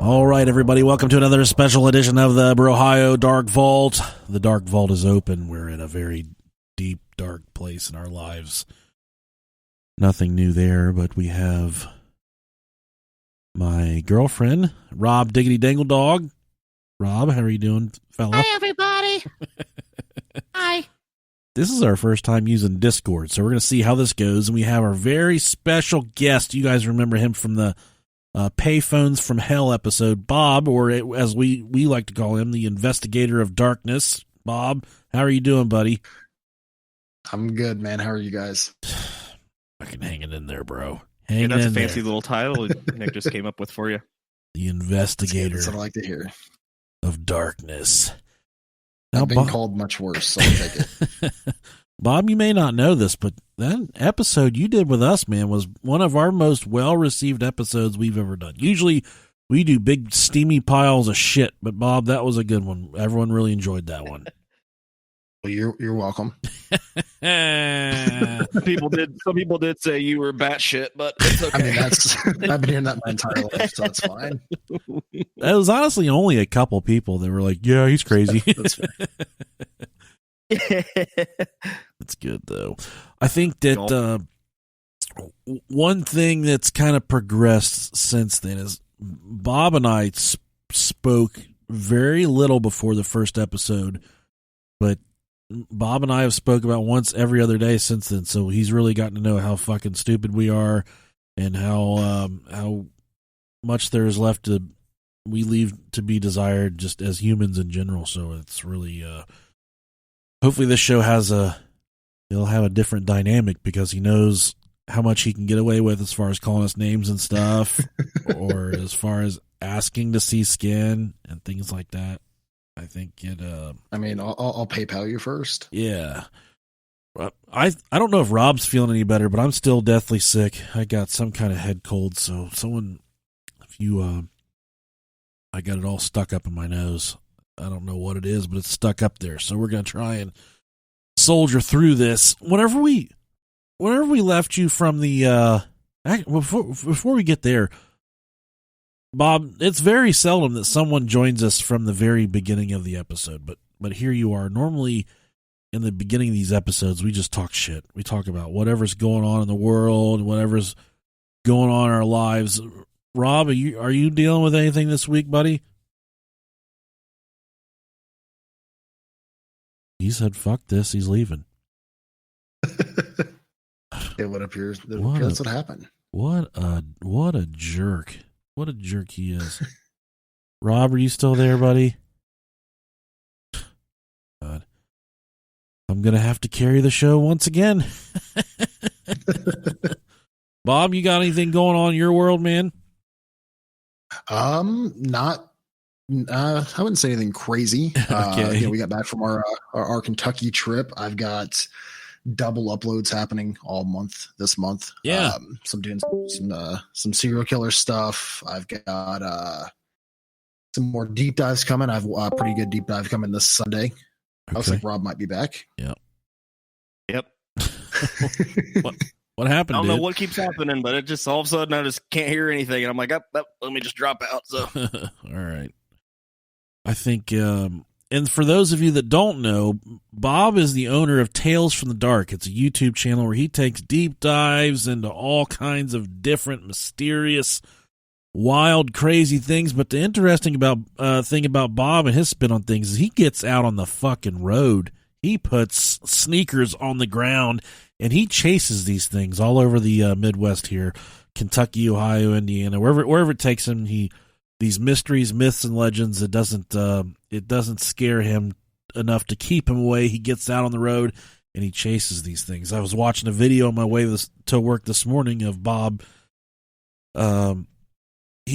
All right, everybody, welcome to another special edition of the Brohio Dark Vault. The Dark Vault is open. We're in a very deep, dark place in our lives. Nothing new there, but we have my girlfriend, Rob Diggity Dangle Dog. Rob, how are you doing, fella? Hi, everybody. Hi. This is our first time using Discord, so we're going to see how this goes. And we have our very special guest. You guys remember him from the Payphones from Hell episode, Bob, or as we like to call him, the Investigator of Darkness. Bob, how are you doing, buddy? I'm good, man. How are you guys? Fucking hanging in there, bro. Yeah, that's a fancy little title Nick just came up with for you. The Investigator That's what I like to hear. of Darkness. Now, I've been Bob, called much worse, so I'll take it. Bob, you may not know this, but that episode you did with us, man, was one of our most well-received episodes we've ever done. Usually we do big, steamy piles of shit, but Bob, that was a good one. Everyone really enjoyed that one. Well, you're welcome. Some people did say you were batshit, but it's okay. I mean, I've been hearing that my entire life, so it's fine. It was honestly only a couple people that were like, yeah, he's crazy. That's fair. That's good, though. I think that one thing that's kind of progressed since then is Bob and I spoke very little before the first episode, but Bob and I have spoke about once every other day since then, so he's really gotten to know how fucking stupid we are and how much there is left we leave to be desired just as humans in general. So it's really hopefully this show he'll have a different dynamic because he knows how much he can get away with as far as calling us names and stuff or as far as asking to see skin and things like that. I think it I mean, I'll PayPal you first. Yeah. I don't know if Rob's feeling any better, but I'm still deathly sick. I got some kind of head cold, so I got it all stuck up in my nose. I don't know what it is, but it's stuck up there. So we're going to try and soldier through this. Whenever we left you from the before we get there, Bob, it's very seldom that someone joins us from the very beginning of the episode, but here you are. Normally in the beginning of these episodes, we just talk shit. We talk about whatever's going on in the world, whatever's going on in our lives. Rob, are you dealing with anything this week, buddy? He said, fuck this, he's leaving. It appears that's what happened. What a jerk. What a jerk he is. Rob, are you still there, buddy? God. I'm going to have to carry the show once again. Bob, you got anything going on in your world, man? Not. I wouldn't say anything crazy. Okay. We got back from our Kentucky trip. I've got double uploads happening all month this month. Yeah. So I'm doing some serial killer stuff. I've got some more deep dives coming. I've a pretty good deep dive coming this Sunday. I was like, Rob might be back. Yep. What happened? I don't know what keeps happening, but it just all of a sudden I just can't hear anything, and I'm like, let me just drop out. So all right. I think, and for those of you that don't know, Bob is the owner of Tales from the Dark. It's a YouTube channel where he takes deep dives into all kinds of different, mysterious, wild, crazy things. But the interesting thing about Bob and his spin on things is he gets out on the fucking road. He puts sneakers on the ground, and he chases these things all over the Midwest here, Kentucky, Ohio, Indiana, wherever it takes him. These mysteries, myths, and legends. It doesn't scare him enough to keep him away. He gets out on the road and he chases these things. I was watching a video on my way to work this morning of Bob. You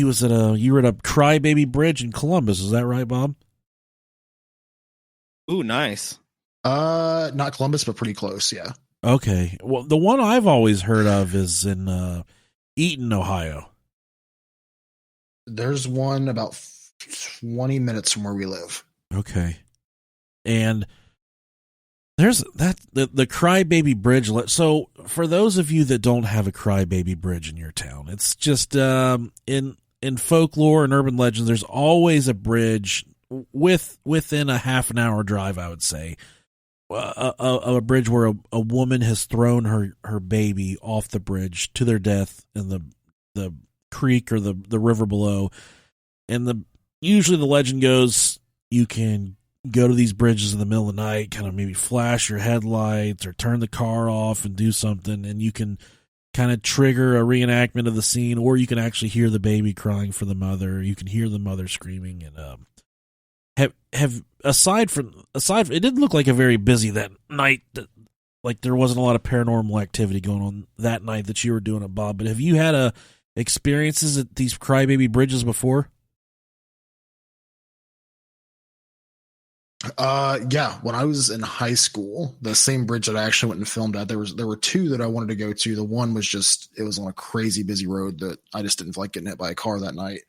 were at a Crybaby Bridge in Columbus. Is that right, Bob? ooh, nice. Not Columbus, but pretty close. Yeah. Okay. Well, the one I've always heard of is in Eaton, Ohio. There's one about 20 minutes from where we live. Okay. And there's the Crybaby Bridge. So for those of you that don't have a Crybaby Bridge in your town, it's just in in folklore and urban legends, there's always a bridge within a half an hour drive, I would say, a bridge where a woman has thrown her baby off the bridge to their death in the creek or the river below. And usually the legend goes, you can go to these bridges in the middle of the night, kind of maybe flash your headlights or turn the car off and do something, and you can kind of trigger a reenactment of the scene, or you can actually hear the baby crying for the mother. You can hear the mother screaming. And aside from it didn't look like a very busy that night. Like there wasn't a lot of paranormal activity going on that night that you were doing it, Bob. But have you had experiences at these Crybaby Bridges before? Yeah, when I was in high school, the same bridge that I actually went and filmed at, there were two that I wanted to go to. The one was it was on a crazy busy road that I just didn't feel like getting hit by a car that night.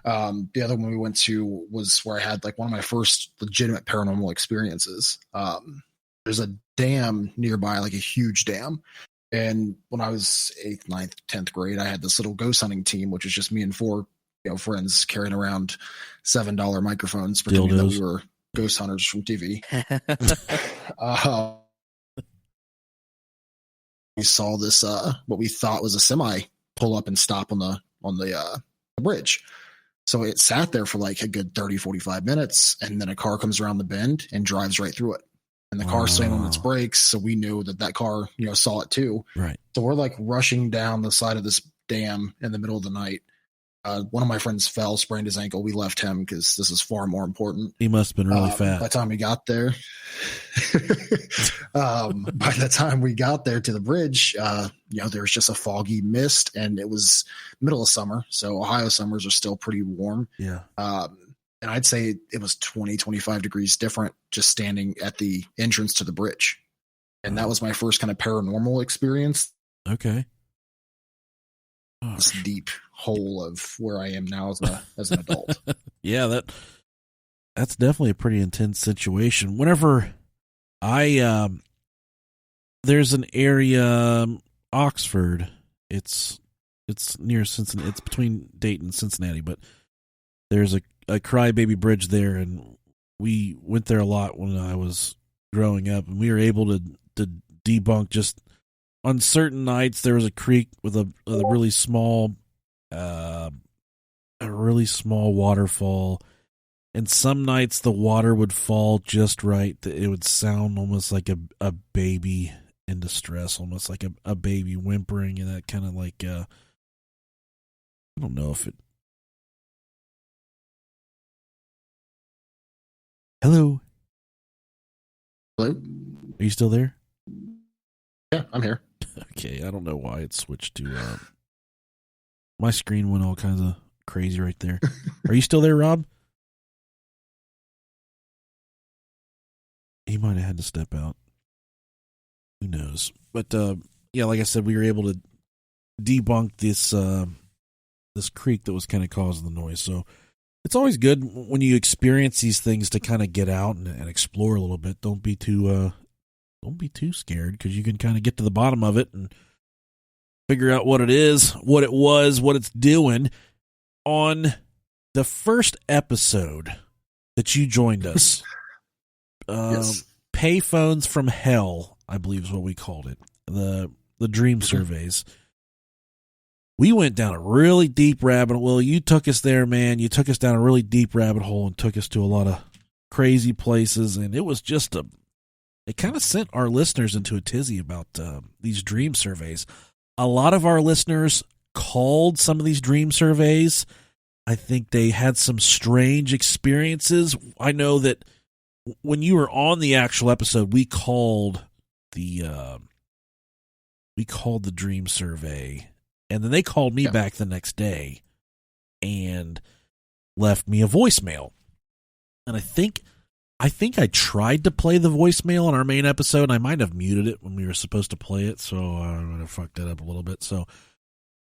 The other one we went to was where I had like one of my first legitimate paranormal experiences. There's a dam nearby, like a huge dam. And when I was 8th, 9th, 10th grade, I had this little ghost hunting team, which was just me and four, friends carrying around $7 microphones, pretending that we were ghost hunters from TV. We saw this what we thought was a semi pull up and stop on the bridge. So it sat there for like a good 30-45 minutes, and then a car comes around the bend and drives right through it. And the car slammed on its brakes, so we knew that car saw it too. Right. So we're like rushing down the side of this dam in the middle of the night. One of my friends fell, sprained his ankle. We left him because this is far more important. He must have been really fat. By the time we got there, to the bridge, there was just a foggy mist, and it was middle of summer. So Ohio summers are still pretty warm. Yeah. And I'd say it was 20, 25 degrees different just standing at the entrance to the bridge. And that was my first kind of paranormal experience. Okay. This deep hole of where I am now as an adult. Yeah, that's definitely a pretty intense situation. Whenever there's an area, Oxford, it's near Cincinnati, it's between Dayton and Cincinnati, but there's a Crybaby Bridge there, and we went there a lot when I was growing up, and we were able to debunk just on certain nights. There was a creek with a really small waterfall, and some nights the water would fall just right. It would sound almost like a baby in distress, almost like a baby whimpering, and that kind of like I don't know if it. Hello. Hello. Are you still there? Yeah, I'm here. Okay, I don't know why it switched to. My screen went all kinds of crazy right there. Are you still there, Rob? He might have had to step out. Who knows? But yeah, like I said, we were able to debunk this creek that was kind of causing the noise. So it's always good when you experience these things to kind of get out and explore a little bit. Don't be too scared, because you can kind of get to the bottom of it and figure out what it is, what it was, what it's doing. On the first episode that you joined us, Yes. Payphones from Hell, I believe is what we called it, the dream surveys. We went down a really deep rabbit hole. You took us there, man. You took us down a really deep rabbit hole and took us to a lot of crazy places, and it was just it kind of sent our listeners into a tizzy about these dream surveys. A lot of our listeners called some of these dream surveys. I think they had some strange experiences. I know that when you were on the actual episode, we called the dream survey, and then they called me back the next day and left me a voicemail. And I think I tried to play the voicemail on our main episode, and I might have muted it when we were supposed to play it, so I'm going to fuck that up a little bit. So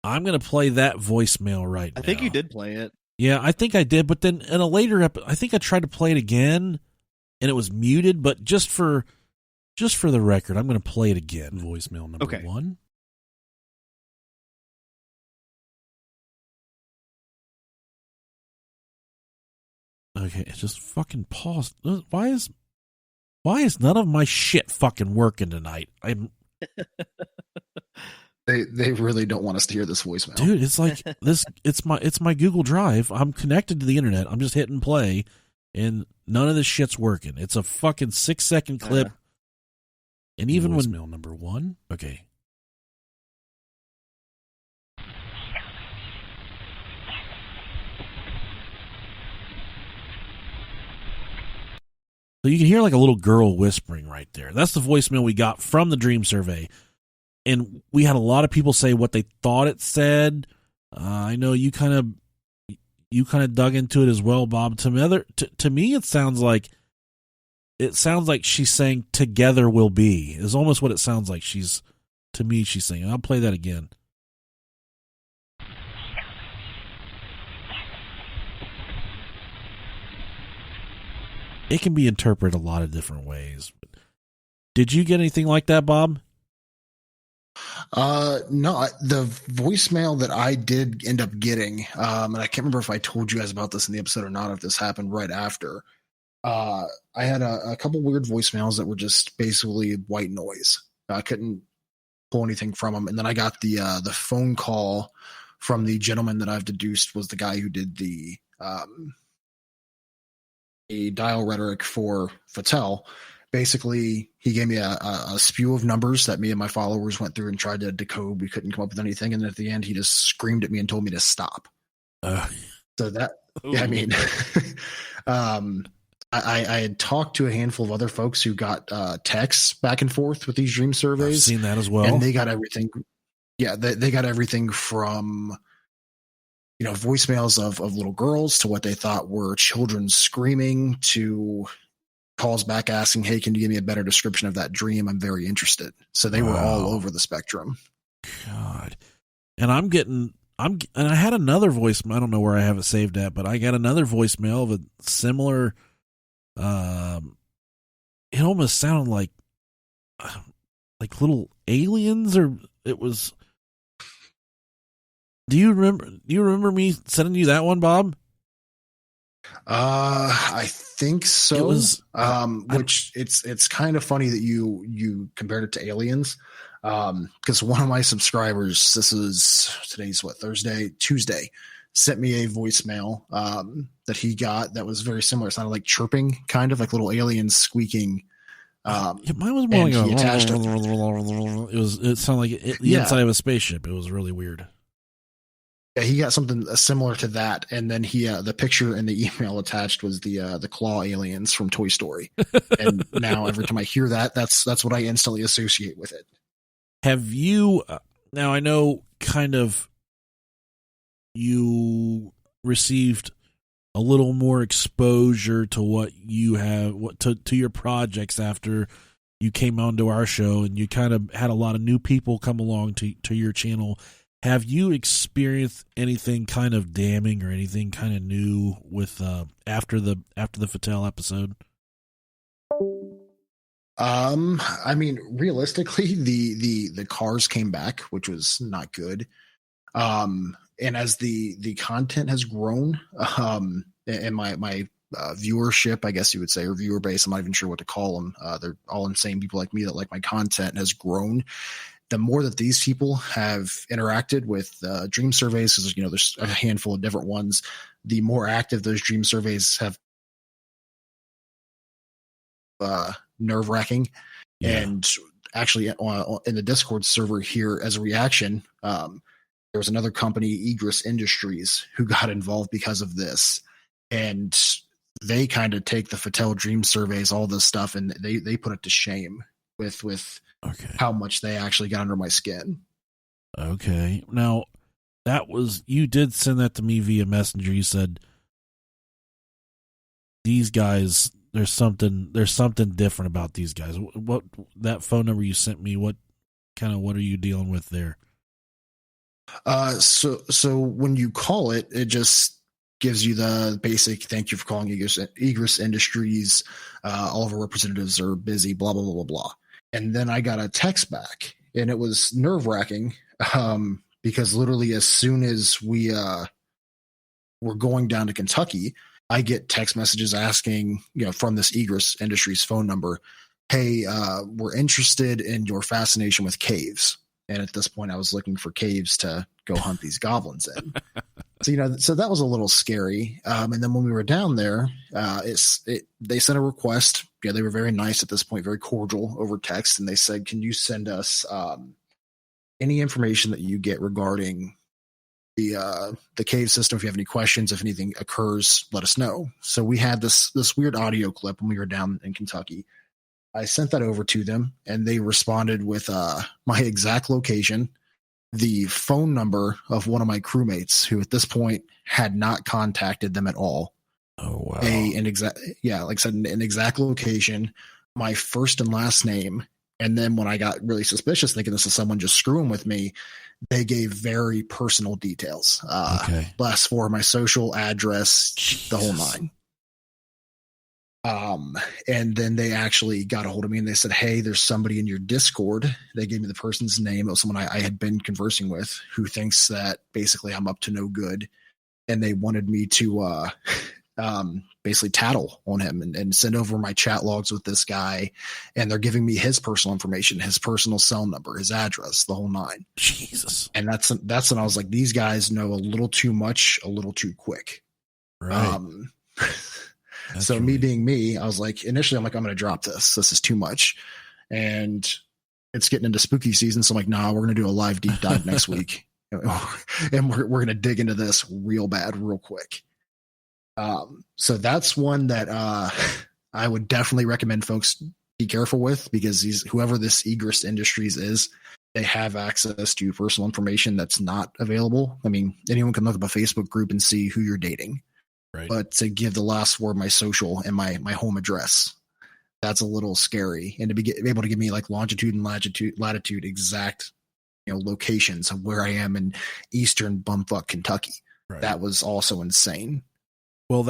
I'm going to play that voicemail right now. I think you did play it. Yeah, I think I did, but then in a later episode, I think I tried to play it again, and it was muted, but just for the record, I'm going to play it again. Voicemail number 1. Okay, it just fucking paused. Why is none of my shit fucking working tonight? They really don't want us to hear this voicemail. Dude, it's like this. It's my Google Drive. I'm connected to the internet. I'm just hitting play, and none of this shit's working. It's a fucking 6-second clip. And even voicemail number 1. Okay. So you can hear like a little girl whispering right there. That's the voicemail we got from the Dream Survey. And we had a lot of people say what they thought it said. I know you kind of dug into it as well, Bob. To me, it sounds like she's saying "together we'll be" is almost what it sounds like. She's saying. I'll play that again. It can be interpreted a lot of different ways. Did you get anything like that, Bob? No, the voicemail that I did end up getting, and I can't remember if I told you guys about this in the episode or not, if this happened right after. I had a couple weird voicemails that were just basically white noise. I couldn't pull anything from them. And then I got the phone call from the gentleman that I've deduced was the guy who did the dial rhetoric for Futel. Basically, he gave me a spew of numbers that me and my followers went through and tried to decode. We couldn't come up with anything. And at the end, he just screamed at me and told me to stop. So that, yeah, I mean, I had talked to a handful of other folks who got texts back and forth with these dream surveys. I've seen that as well. And they got everything. Yeah, they got everything from, voicemails of little girls to what they thought were children screaming to calls back asking, "Hey, can you give me a better description of that dream? I'm very interested." So they were all over the spectrum. God. And I had another voicemail. I don't know where I have it saved at, but I got another voicemail of a similar, it almost sounded like little aliens, or it was, do you remember me sending you that one, Bob? I think so. It was, which it's kind of funny that you compared it to aliens. Because one of my subscribers, today's Tuesday, sent me a voicemail that he got that was very similar. It sounded like chirping, kind of like little aliens squeaking. Mine was more like it sounded like the inside of a spaceship. It was really weird. Yeah, he got something similar to that, and then the picture in the email attached was the claw aliens from Toy Story. And now every time I hear that, that's what I instantly associate with it. Have you now? I know kind of you received a little more exposure to what you have, to your projects after you came onto our show, and you kind of had a lot of new people come along to your channel. Have you experienced anything kind of damning or anything kind of new with after the Futel episode? I mean, realistically, the cars came back, which was not good. And as the content has grown, and my viewership, I guess you would say, or viewer base, I'm not even sure what to call them. They're all insane people like me that like my content, has grown. The more that these people have interacted with dream surveys, because there's a handful of different ones, the more active those dream surveys have. Nerve-wracking. Yeah. And actually in the Discord server here, as a reaction, there was another company, Egress Industries, who got involved because of this, and they kind of take the Futel dream surveys, all this stuff, and they put it to shame with how much they actually got under my skin. Okay, now you did send that to me via Messenger. You said these guys, there's something different about these guys. What that phone number you sent me, what are you dealing with there? So when you call it, it just gives you the basic thank you for calling Egress Industries. All of our representatives are busy, blah, blah, blah, blah, blah. And then I got a text back, and it was nerve-wracking because literally as soon as we were going down to Kentucky, I get text messages asking, from this Egress Industries phone number, hey, we're interested in your fascination with caves. And at this point, I was looking for caves to go hunt these goblins in. So that was a little scary. And then when we were down there, they sent a request. Yeah, they were very nice at this point, very cordial over text. And they said, can you send us any information that you get regarding the cave system? If you have any questions, if anything occurs, let us know. So we had this weird audio clip when we were down in Kentucky. I sent that over to them, and they responded with my exact location, the phone number of one of my crewmates who at this point had not contacted them at all. Oh, wow. Like I said, an exact location, my first and last name. And then when I got really suspicious, thinking this is someone just screwing with me, they gave very personal details. Last four, my social address, Jesus. The whole nine. And then they actually got a hold of me and they said, hey, there's somebody in your Discord. They gave me the person's name. It was someone I had been conversing with who thinks that basically I'm up to no good. And they wanted me to, basically tattle on him and send over my chat logs with this guy. And they're giving me his personal information, his personal cell number, his address, the whole nine. Jesus. And that's when I was like, these guys know a little too much, a little too quick. Right. So me being me, I was like, initially I'm like, I'm going to drop this. This is too much. And it's getting into spooky season. So I'm like, nah, we're going to do a live deep dive next week. And we're going to dig into this real bad, real quick. So that's one that I would definitely recommend folks be careful with, because whoever this Egress Industries is, they have access to personal information that's not available. I mean, anyone can look up a Facebook group and see who you're dating. Right. But to give the last word, my social and my home address, that's a little scary. And to be able to give me like longitude and latitude exact, locations of where I am in eastern bumfuck Kentucky. Right. That was also insane. Well,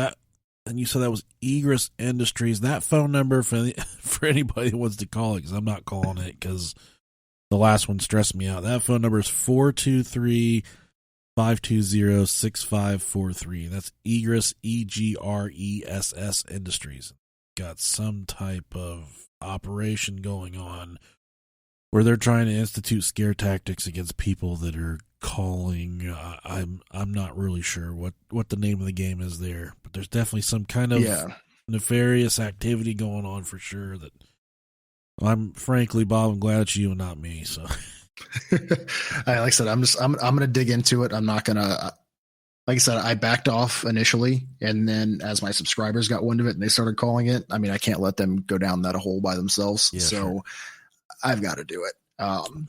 and you said that was Egress Industries. That phone number for anybody who wants to call it, because I'm not calling it because the last one stressed me out. That phone number is 423-520-6543. That's Egress, Egress Industries. Got some type of operation going on where they're trying to institute scare tactics against people that are calling. I'm not really sure what the name of the game is there, but there's definitely some kind of nefarious activity going on for sure. That I'm frankly, Bob, I'm glad it's you and not me. So. Like I said, I'm going to dig into it. I'm not going to, like I said, I backed off initially. And then as my subscribers got wind of it and they started calling it, I mean, I can't let them go down that hole by themselves. Yeah, so sure. I've got to do it.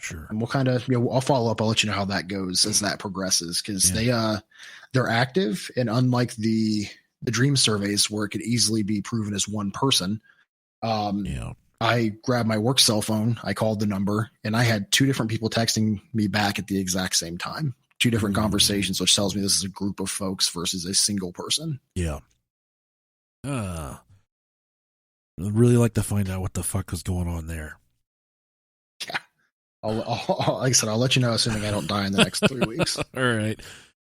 Sure. And we'll kind of, I'll follow up. I'll let you know how that goes as that progresses. Cause they're active. And unlike the dream surveys where it could easily be proven as one person, I grabbed my work cell phone. I called the number and I had two different people texting me back at the exact same time, two different conversations, which tells me this is a group of folks versus a single person. Yeah. I'd really like to find out what the fuck is going on there. Yeah. Like I said, I'll let you know, assuming I don't die in the next 3 weeks. All right.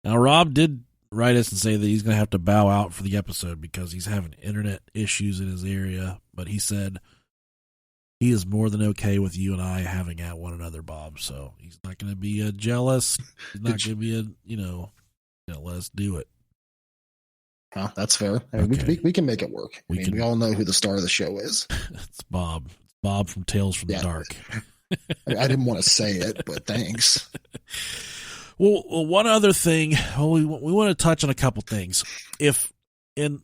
Now, Rob did write us and say that he's going to have to bow out for the episode because he's having internet issues in his area, but he said he is more than okay with you and I having at one another, Bob. So he's not going to be jealous. He's not going to be let's do it. Well, that's fair. I mean, okay. we can make it work. We all know who the star of the show is. It's Bob. It's Bob from Tales from the Dark. I didn't want to say it, but thanks. Well, one other thing. We want to touch on a couple things.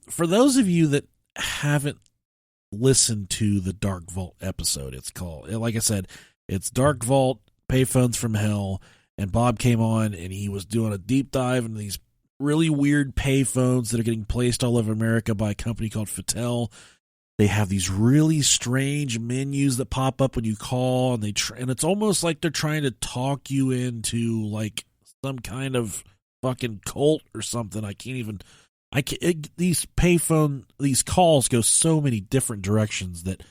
For those of you that haven't listened to the Dark Vault episode, it's called, like I said, it's Dark Vault, Payphones from Hell, and Bob came on and he was doing a deep dive into these really weird payphones that are getting placed all over America by a company called Futel. They have these really strange menus that pop up when you call, and and it's almost like they're trying to talk you into like some kind of fucking cult or something. These calls go so many different directions that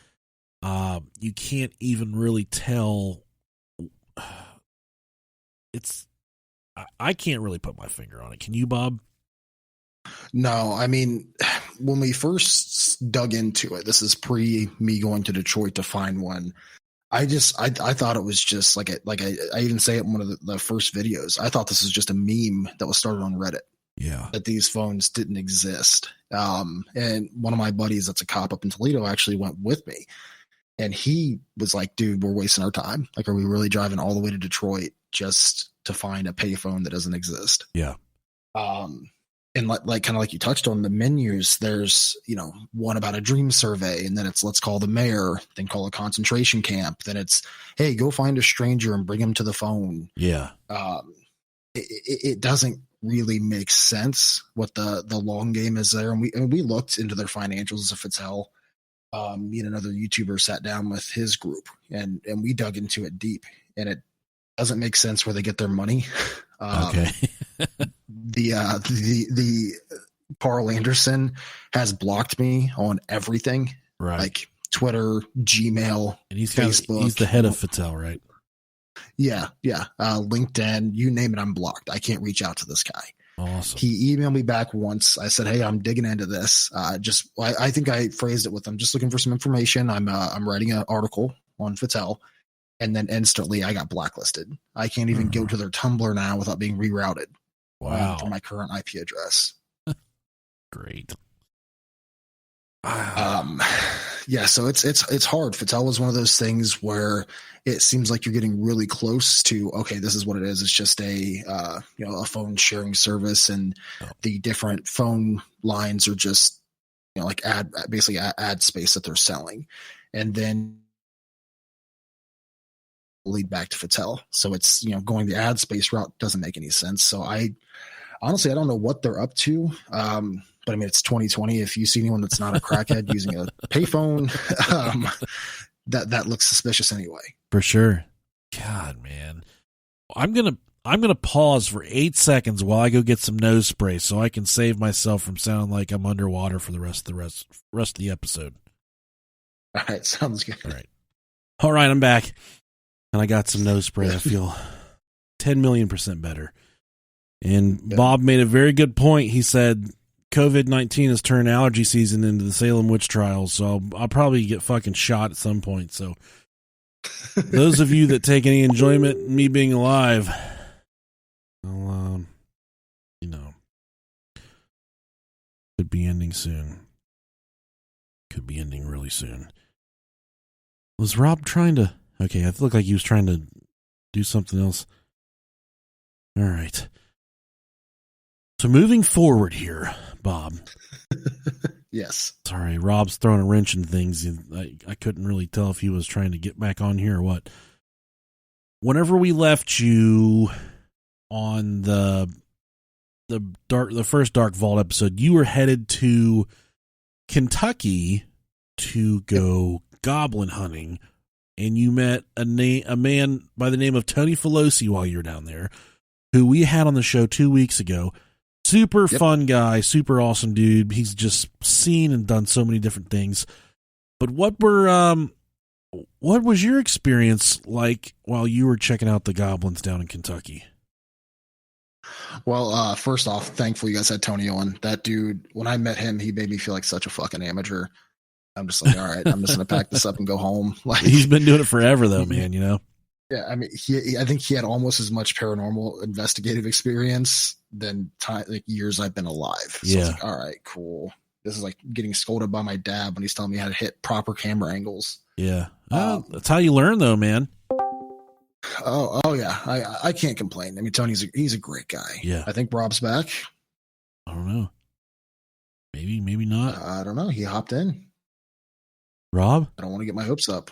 you can't even really tell. I can't really put my finger on it. Can you, Bob? No, I mean, when we first dug into it, this is pre me going to Detroit to find one. I thought it was just I even say it in one of the first videos. I thought this was just a meme that was started on Reddit. Yeah. That these phones didn't exist. And one of my buddies that's a cop up in Toledo actually went with me. And he was like, dude, we're wasting our time. Like, are we really driving all the way to Detroit just to find a payphone that doesn't exist? Yeah. And like kind of like you touched on the menus, there's, one about a dream survey, and then it's let's call the mayor, then call a concentration camp. Then it's, hey, go find a stranger and bring him to the phone. Yeah. It doesn't really make sense what the long game is there. And we looked into their financials of Futel. Me and another YouTuber sat down with his group and we dug into it deep, and it doesn't make sense where they get their money. Okay. the Carl Anderson has blocked me on everything, right? Like Twitter, Gmail, and he's Facebook. He's the head of Futel, right? Yeah. LinkedIn, you name it, I'm blocked. I can't reach out to this guy. Awesome. He emailed me back once. I said, hey, I'm digging into this. I think I phrased it with, I'm just looking for some information. I'm writing an article on Futel. And then instantly I got blacklisted. I can't even go to their Tumblr now without being rerouted. Wow. From my current IP address. Great. Yeah, so it's hard. Futel was one of those things where it seems like you're getting really close to, okay, this is what it is. It's just a phone sharing service, and the different phone lines are just like ad space that they're selling, and then lead back to Futel. So it's going the ad space route doesn't make any sense. So I honestly don't know what they're up to. But I mean, it's 2020. If you see anyone that's not a crackhead using a payphone, that looks suspicious anyway. For sure. God, man. I'm gonna pause for 8 seconds while I go get some nose spray so I can save myself from sounding like I'm underwater for the rest of the episode. All right, sounds good. All right, I'm back, and I got some nose spray. I feel 10,000,000% better. And Bob made a very good point. He said COVID-19 has turned allergy season into the Salem witch trials, so I'll probably get fucking shot at some point. So those of you that take any enjoyment in me being alive, I'll, could be ending soon. Could be ending really soon. Was Rob trying to... Okay, it looked like he was trying to do something else. All right. So moving forward here, Bob. Yes. Sorry, Rob's throwing a wrench in things. I couldn't really tell if he was trying to get back on here or what. Whenever we left you on the first Dark Vault episode, you were headed to Kentucky to go goblin hunting, and you met a man by the name of Tony Filosi while you were down there, who we had on the show 2 weeks ago. Super fun guy, super awesome dude. He's just seen and done so many different things. But what was your experience like while you were checking out the goblins down in Kentucky? Well, first off, thankful you guys had Tony on. That dude, when I met him, he made me feel like such a fucking amateur. I'm just like, all right, I'm just gonna pack this up and go home. Like, he's been doing it forever, though, man. Yeah, I mean, I think he had almost as much paranormal investigative experience than years I've been alive. So I was like, all right, cool. This is like getting scolded by my dad when he's telling me how to hit proper camera angles. Yeah, that's how you learn, though, man. Oh yeah, I can't complain. I mean, he's a great guy. Yeah, I think Rob's back. I don't know. Maybe not. I don't know. He hopped in. Rob? I don't want to get my hopes up.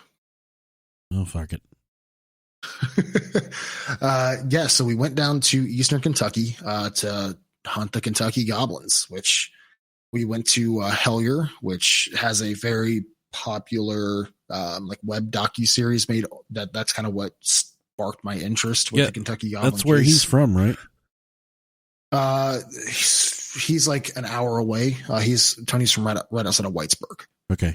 Oh, fuck it. Yeah, so we went down to Eastern Kentucky to hunt the Kentucky goblins, which we went to Hellier, which has a very popular web docu-series made. That's kind of what sparked my interest with the Kentucky goblin. That's where he's from, right? He's like an hour away. Tony's from right outside of Whitesburg. Okay.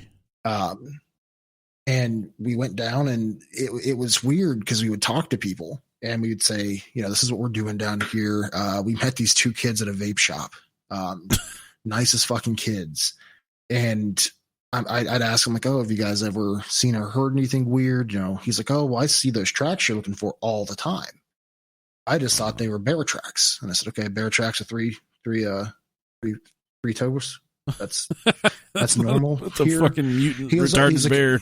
And we went down, and it was weird because we would talk to people and we would say, this is what we're doing down here. We met these two kids at a vape shop. nicest fucking kids. And I'd ask him like, oh, have you guys ever seen or heard anything weird? You know, he's like, oh, well, I see those tracks you're looking for all the time. I just thought they were bear tracks. And I said, okay, bear tracks are three toes. That's normal. That's a fucking mutant retarded bear.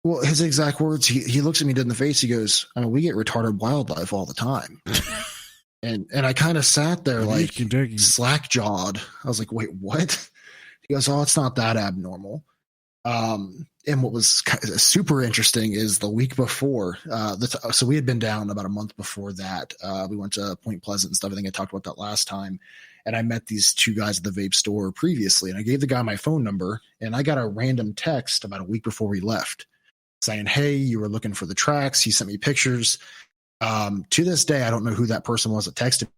Well, his exact words, he looks at me dead in the face. He goes, I mean, we get retarded wildlife all the time. and I kind of sat there like slack jawed. I was like, wait, what? He goes, oh, it's not that abnormal. And what was super interesting is the week before, so we had been down about a month before that. We went to Point Pleasant and stuff. I think I talked about that last time. And I met these two guys at the vape store previously. And I gave the guy my phone number. And I got a random text about a week before we left saying, hey, you were looking for the tracks. He sent me pictures. To this day, I don't know who that person was that texted.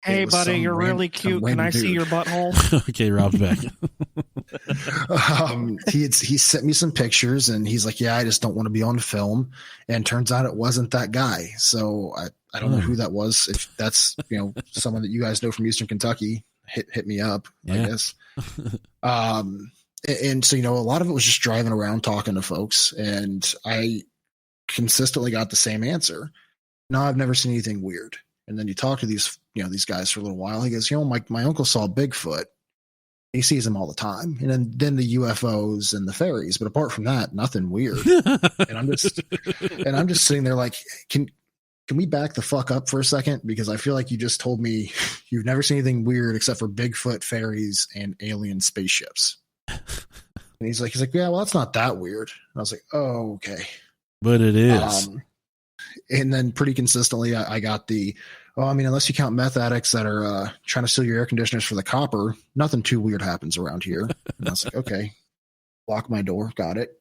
Hey, buddy, you're really cute. Can I see your butthole? Okay, Rob's back. He sent me some pictures, and he's like, yeah, I just don't want to be on film. And turns out it wasn't that guy. So I don't know who that was. If that's, someone that you guys know from Eastern Kentucky, hit me up, I guess. And so, a lot of it was just driving around talking to folks, and I consistently got the same answer. No, I've never seen anything weird. And then you talk to these guys for a little while. He goes, my uncle saw Bigfoot. He sees him all the time. And then the UFOs and the fairies. But apart from that, nothing weird. and I'm just sitting there like, can we back the fuck up for a second? Because I feel like you just told me you've never seen anything weird except for Bigfoot, fairies, and alien spaceships. And he's like, yeah, well, that's not that weird. And I was like, oh, okay. But it is. And then pretty consistently, I got unless you count meth addicts that are trying to steal your air conditioners for the copper, nothing too weird happens around here. And I was like, okay, lock my door. Got it.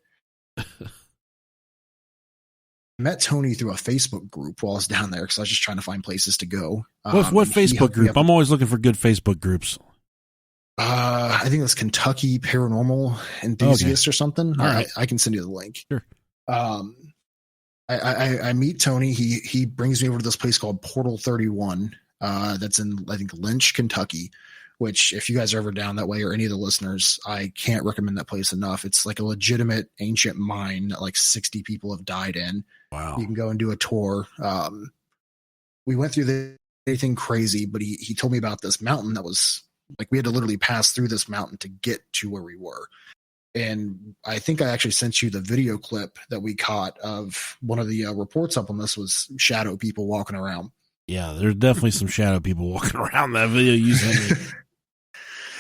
Met Tony through a Facebook group while I was down there because I was just trying to find places to go. What Facebook group? I'm always looking for good Facebook groups. I think it's Kentucky Paranormal Enthusiast or something. All right. I can send you the link. Sure. I meet Tony. He brings me over to this place called Portal 31. That's in, I think, Lynch, Kentucky, which if you guys are ever down that way or any of the listeners, I can't recommend that place enough. It's like a legitimate ancient mine that like 60 people have died in. Wow. You can go and do a tour. We went through anything crazy, but he told me about this mountain that was like, we had to literally pass through this mountain to get to where we were. And I think I actually sent you the video clip that we caught of one of the reports up on this was shadow people walking around. Yeah, there's definitely some shadow people walking around that video you sent me.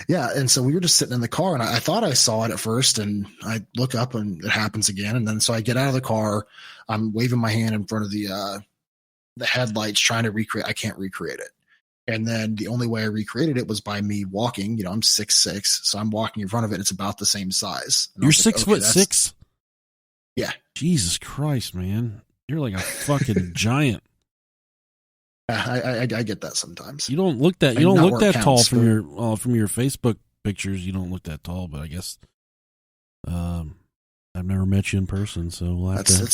Yeah, and so we were just sitting in the car, and I thought I saw it at first, and I look up, and it happens again. And then so I get out of the car, I'm waving my hand in front of the headlights, trying to recreate. I can't recreate it. And then the only way I recreated it was by me walking. I'm 6'6", so I'm walking in front of it. And it's about the same size. And you're 6'6"? Yeah. Jesus Christ, man! You're like a fucking giant. I get that sometimes. You don't look that. You don't look that tall from your Facebook pictures. You don't look that tall, but I guess I've never met you in person, so we'll have to.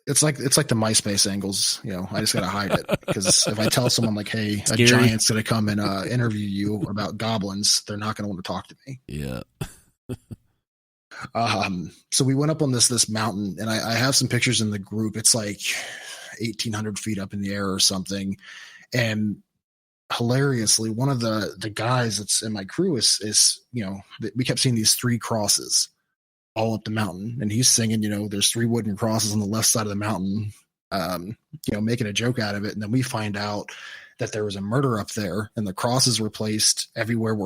It's like the MySpace angles, I just got to hide it because if I tell someone like, hey, a giant's going to come and interview you about goblins, they're not going to want to talk to me. Yeah. So we went up on this mountain, and I have some pictures in the group. It's like 1,800 feet up in the air or something. And hilariously, one of the guys that's in my crew is we kept seeing these 3 crosses all up the mountain, and he's singing, there's 3 wooden crosses on the left side of the mountain, making a joke out of it. And then we find out that there was a murder up there, and the crosses were placed everywhere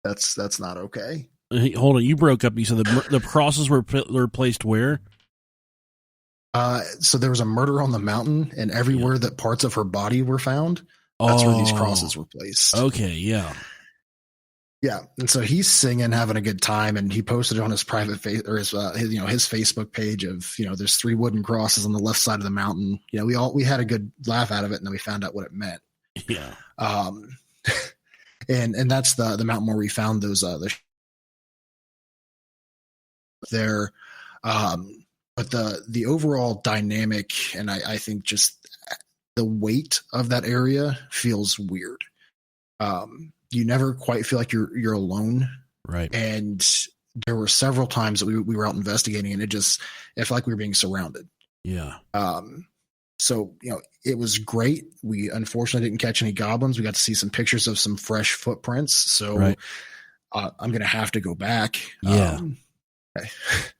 that's not okay. Hold on, you broke up. You said the crosses were placed where? So there was a murder on the mountain, and everywhere that parts of her body were found, that's where these crosses were placed. Okay, yeah. Yeah, and so he's singing, having a good time, and he posted it on his private his Facebook page of there's 3 wooden crosses on the left side of the mountain. We had a good laugh out of it, and then we found out what it meant. Yeah. And that's the mountain where we found those there. But the overall dynamic, and I think just the weight of that area feels weird. You never quite feel like you're alone. Right. And there were several times that we were out investigating, and it felt like we were being surrounded. Yeah. So, it was great. We unfortunately didn't catch any goblins. We got to see some pictures of some fresh footprints. So right. I'm going to have to go back. Yeah.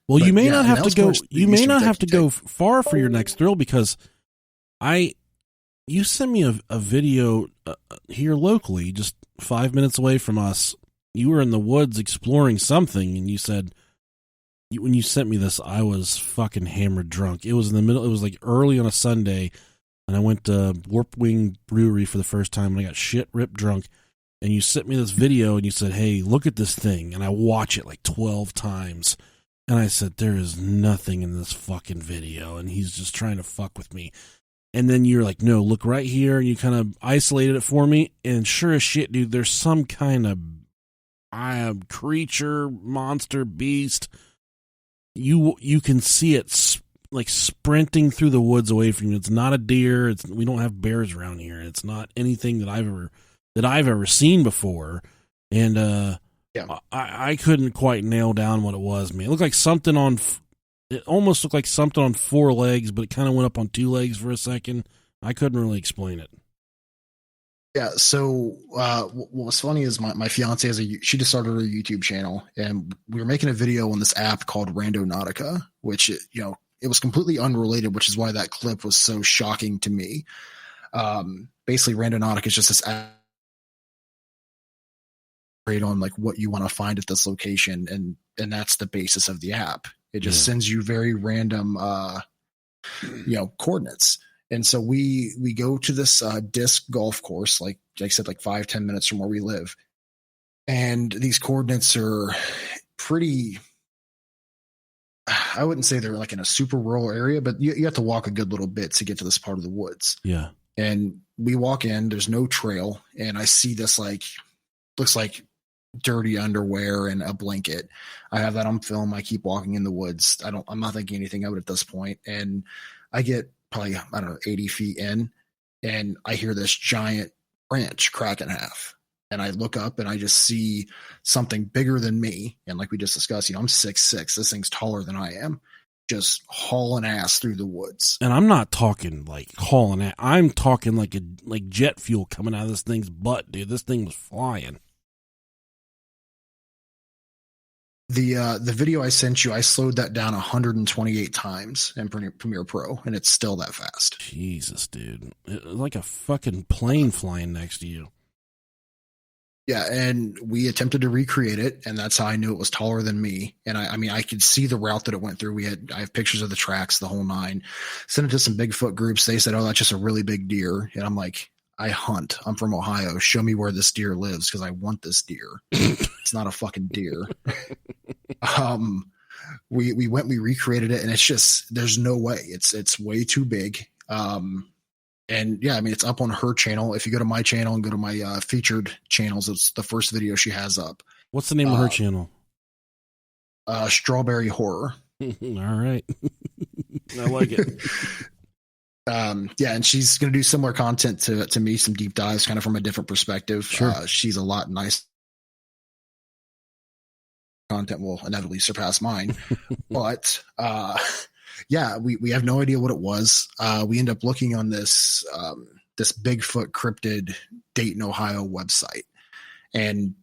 Well, you may not have to go. You may not have to go far for your next thrill, because you sent me a video here locally, just 5 minutes away from us. You were in the woods exploring something, and you said, when you sent me this, I was fucking hammered drunk. It was in the middle. It was like early on a Sunday, and I went to Warp Wing Brewery for the first time, and I got shit ripped drunk. And you sent me this video, and you said, hey, look at this thing. And I watch it like 12 times. And I said, there is nothing in this fucking video, and he's just trying to fuck with me. And then you're like, no, look right here. And you kind of isolated it for me. And sure as shit, dude, there's some kind of creature, monster, beast. You can see it like sprinting through the woods away from you. It's not a deer. We don't have bears around here. It's not anything that I've ever seen before. And I couldn't quite nail down what it was, man. It looked like something it almost looked like something on 4 legs, but it kind of went up on 2 legs for a second. I couldn't really explain it. Yeah. So what was funny is my fiance she just started her YouTube channel, and we were making a video on this app called Randonautica, which, it was completely unrelated, which is why that clip was so shocking to me. Basically, Randonautica is just this app on like what you want to find at this location, and that's the basis of the app. It just sends you very random coordinates. And so we go to this disc golf course, like I said, like 5-10 minutes from where we live. And these coordinates are pretty, I wouldn't say they're like in a super rural area, but you have to walk a good little bit to get to this part of the woods. Yeah. And we walk in, there's no trail. And I see this looks like dirty underwear and a blanket. I have that on film. I keep walking in the woods. I'm not thinking anything of it at this point. And I get probably, 80 feet in, and I hear this giant branch crack in half. And I look up and I just see something bigger than me. And like we just discussed, I'm 6'6". This thing's taller than I am, just hauling ass through the woods. And I'm not talking like hauling ass. I'm talking like jet fuel coming out of this thing's butt, dude. This thing was flying. The video I sent you, I slowed that down 128 times in Premiere Pro, and it's still that fast. Jesus, dude. It was like a fucking plane flying next to you. Yeah, and we attempted to recreate it, and that's how I knew it was taller than me. And I could see the route that it went through. I have pictures of the tracks, the whole nine. Sent it to some Bigfoot groups. They said, oh, that's just a really big deer. And I'm like, I hunt. I'm from Ohio. Show me where this deer lives, because I want this deer. It's not a fucking deer. We we recreated it, and it's just, there's no way. It's way too big. And yeah, it's up on her channel. If you go to my channel and go to my featured channels, it's the first video she has up. What's the name of her channel? Strawberry Horror. All right. I like it. Yeah, and she's going to do similar content to me, some deep dives kind of from a different perspective. Sure. She's a lot nice. Content will inevitably surpass mine. But yeah, we have no idea what it was. We end up looking on this Bigfoot cryptid Dayton, Ohio website. And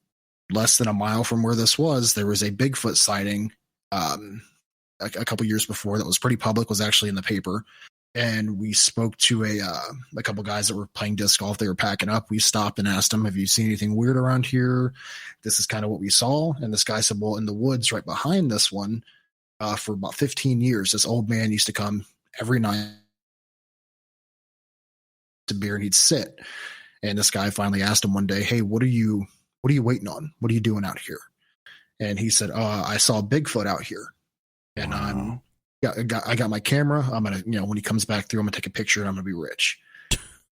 less than a mile from where this was, there was a Bigfoot sighting a couple years before that was pretty public, was actually in the paper. And we spoke to a couple guys that were playing disc golf. They were packing up. We stopped and asked them, have you seen anything weird around here? This is kind of what we saw. And this guy said, well, in the woods right behind this one, for about 15 years, this old man used to come every night to beer, and he'd sit. And this guy finally asked him one day, hey, what are you waiting on? What are you doing out here? And he said, I saw Bigfoot out here. And wow. I got my camera. I'm going to, when he comes back through, I'm going to take a picture and I'm going to be rich.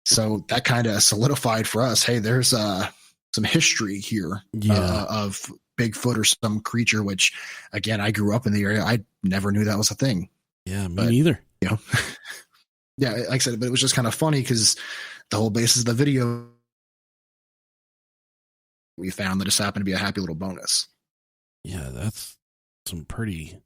So that kind of solidified for us, hey, there's some history here of Bigfoot or some creature, which, again, I grew up in the area. I never knew that was a thing. Yeah, me neither. Yeah, Yeah, like I said, but it was just kind of funny because the whole basis of the video we found that just happened to be a happy little bonus. Yeah, that's some pretty.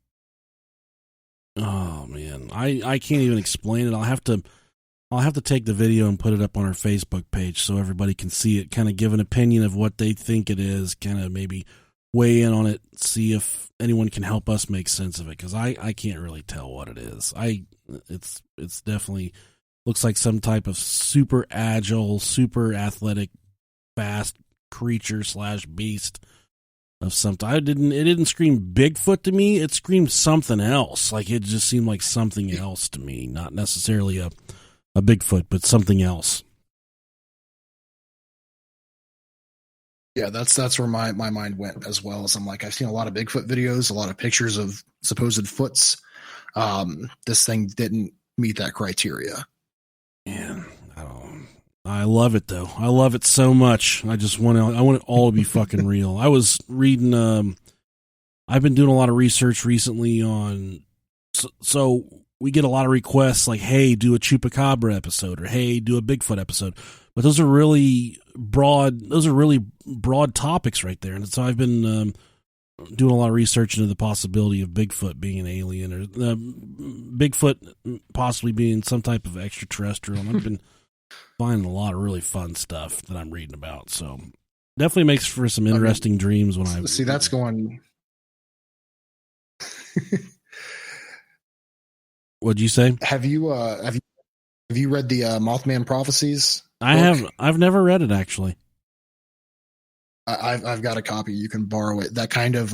Oh man, I can't even explain it. I'll have to take the video and put it up on our Facebook page so everybody can see it, kind of give an opinion of what they think it is, kind of maybe weigh in on it, see if anyone can help us make sense of it, because I can't really tell what it is. It's definitely looks like some type of super agile, super athletic, fast creature / beast of something. It didn't scream Bigfoot to me. It screamed something else. Like it just seemed like something else to me, not necessarily a Bigfoot, but something else. Yeah, that's where my mind went as well. As I'm like, I've seen a lot of Bigfoot videos, a lot of pictures of supposed foots. This thing didn't meet that criteria. Man, I love it though. I love it so much. I want it all to be fucking real. I was reading. I've been doing a lot of research recently on. So we get a lot of requests like, "Hey, do a Chupacabra episode," or "Hey, do a Bigfoot episode." But those are really broad. Those are really broad topics right there. And so I've been doing a lot of research into the possibility of Bigfoot being an alien, or Bigfoot possibly being some type of extraterrestrial. And I've been finding a lot of really fun stuff that I'm reading about. So definitely makes for some interesting dreams when I see that's going. What'd you say? Have you read the Mothman Prophecies? I have. I've never read it actually. I've got a copy. You can borrow it. That kind of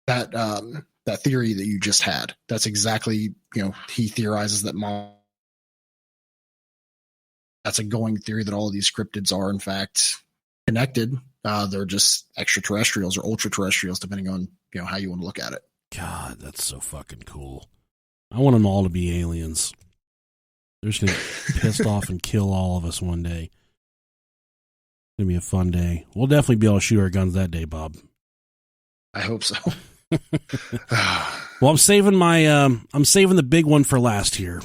that theory that you just had. That's exactly, he theorizes that that's a going theory that all of these cryptids are in fact connected. They're just extraterrestrials or ultra-terrestrials, depending on how you want to look at it. God, that's so fucking cool. I want them all to be aliens. They're just gonna get pissed off and kill all of us one day. It's gonna be a fun day. We'll definitely be able to shoot our guns that day, Bob. I hope so. Well, I'm saving the big one for last here.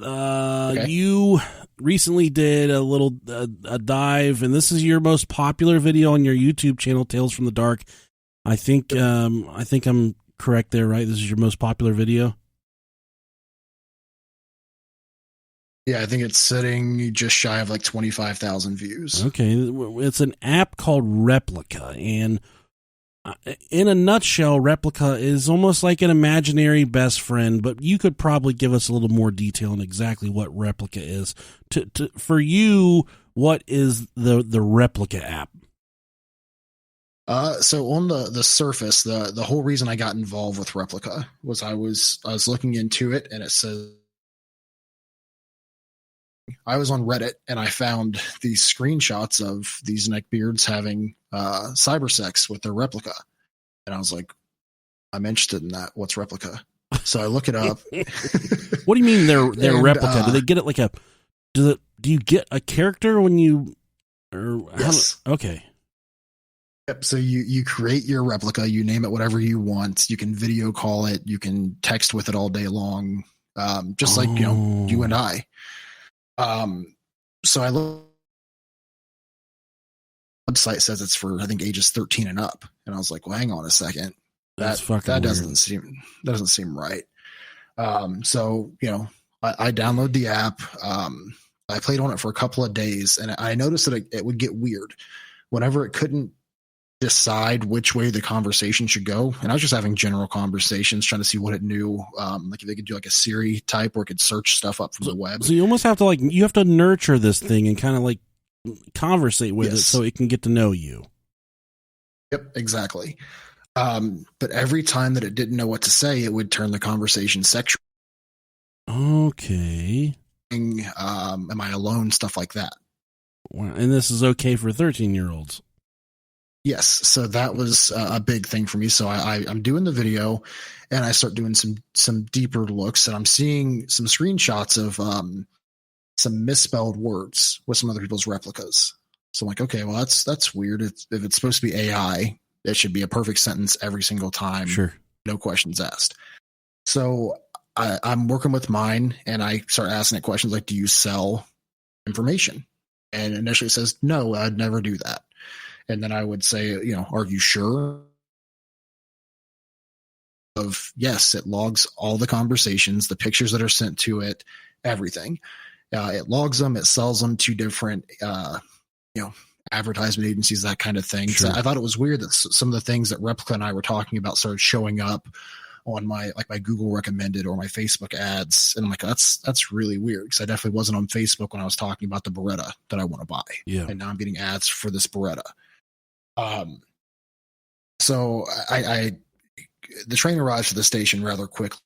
Okay. You recently did a dive, and this is your most popular video on your YouTube channel, Tales from the Dark. I think I'm correct there, right? This is your most popular video. Yeah, I think it's sitting just shy of like 25,000 views. Okay, it's an app called Replika, and in a nutshell, Replika is almost like an imaginary best friend, but you could probably give us a little more detail on exactly what Replika is. For you, what is the Replika app? So on the surface, the whole reason I got involved with Replika was I was looking into it, and it says I was on Reddit and I found these screenshots of these neckbeards having cyber sex with their Replika, and I was like, I'm interested in that. What's Replika? So I look it up. What do you mean they're Replika? Do they get it like a? Do you get a character when you? Yes. Okay. Yep. So you create your Replika, you name it whatever you want. You can video call it, you can text with it all day long, just like you and I. So I look. Website says it's for I think ages 13 and up, and I was like, well, hang on a second, that doesn't seem right. So I download the app. I played on it for a couple of days, and I noticed that it would get weird whenever it couldn't decide which way the conversation should go. And I was just having general conversations, trying to see what it knew. Like if they could do like a Siri type, or it could search stuff up from the web. So you almost have to nurture this thing and kind of like conversate with it so it can get to know you. Yep, exactly. But every time that it didn't know what to say, it would turn the conversation sexual. Okay. Am I alone? Stuff like that. And this is okay for 13-year-olds. Yes, so that was a big thing for me. So I'm doing the video, and I start doing some deeper looks, and I'm seeing some screenshots of some misspelled words with some other people's replicas. So I'm like, okay, well that's weird. If it's supposed to be AI, it should be a perfect sentence every single time. Sure, no questions asked. So I'm working with mine, and I start asking it questions like, do you sell information? And initially it says, no, I'd never do that. And then I would say, are you sure? Of yes, it logs all the conversations, the pictures that are sent to it, everything. It logs them, it sells them to different, advertisement agencies, that kind of thing. Sure. So I thought it was weird that some of the things that Replika and I were talking about started showing up on my Google recommended or my Facebook ads. And I'm like, that's really weird, because I definitely wasn't on Facebook when I was talking about the Beretta that I want to buy. Yeah. And now I'm getting ads for this Beretta. So the train arrives to the station rather quickly.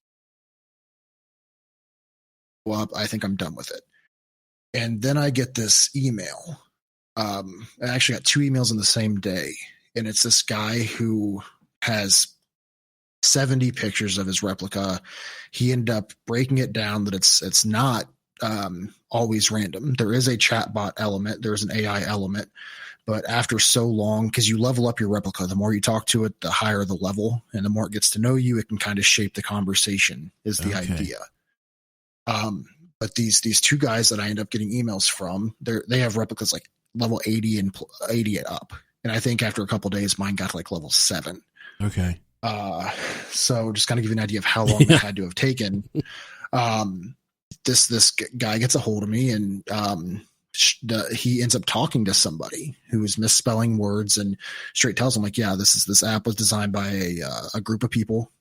Well, I think I'm done with it. And then I get this email. I actually got 2 emails in the same day. And it's this guy who has 70 pictures of his replica. He ended up breaking it down that it's not always random. There is a chatbot element. There's an AI element. But after so long, because you level up your replica, the more you talk to it, the higher the level. And the more it gets to know you, it can kind of shape the conversation is the idea. But these 2 guys that I end up getting emails from, they have replicas like level 80 and 80 and up. And I think after a couple of days, mine got to like level 7. Okay. So just kind of give you an idea of how long that had to have taken. This guy gets a hold of me, and he ends up talking to somebody who is misspelling words, and straight tells him like, yeah, this app was designed by a group of people.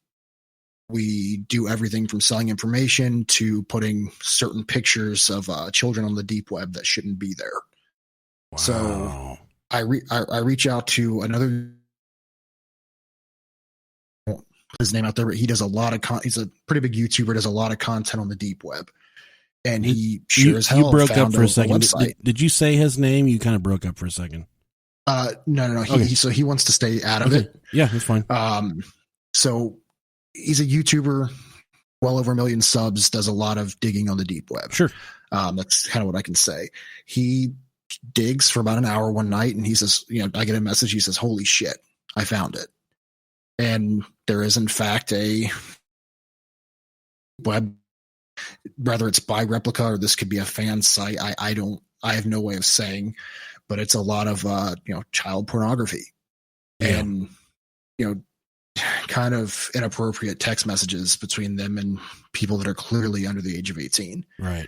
We do everything from selling information to putting certain pictures of children on the deep web that shouldn't be there. Wow. So I reach out to another, his name out there, but he does a lot of he's a pretty big YouTuber, does a lot of content on the deep web. And he sure as hell you broke up for a second. Did you say his name? You kind of broke up for a second. No. Okay. He wants to stay out of it. Yeah, that's fine. So he's a YouTuber, well over 1 million subs, does a lot of digging on the deep web. Sure. That's kind of what I can say. He digs for about an hour one night, and he says, I get a message. He says, holy shit, I found it. And there is in fact a web, whether it's by Replika or this could be a fan site. I have no way of saying, but it's a lot of, child pornography and, kind of inappropriate text messages between them and people that are clearly under the age of 18. Right.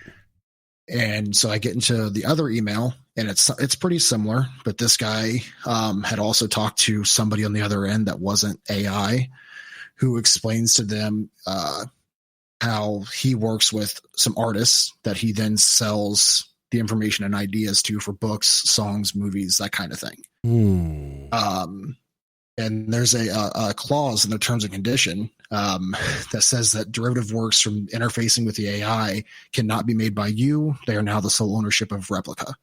And so I get into the other email, and it's pretty similar, but this guy had also talked to somebody on the other end that wasn't AI, who explains to them how he works with some artists that he then sells the information and ideas to for books, songs, movies, that kind of thing. And there's a clause in the terms and condition that says that derivative works from interfacing with the AI cannot be made by you. They are now the sole ownership of Replika.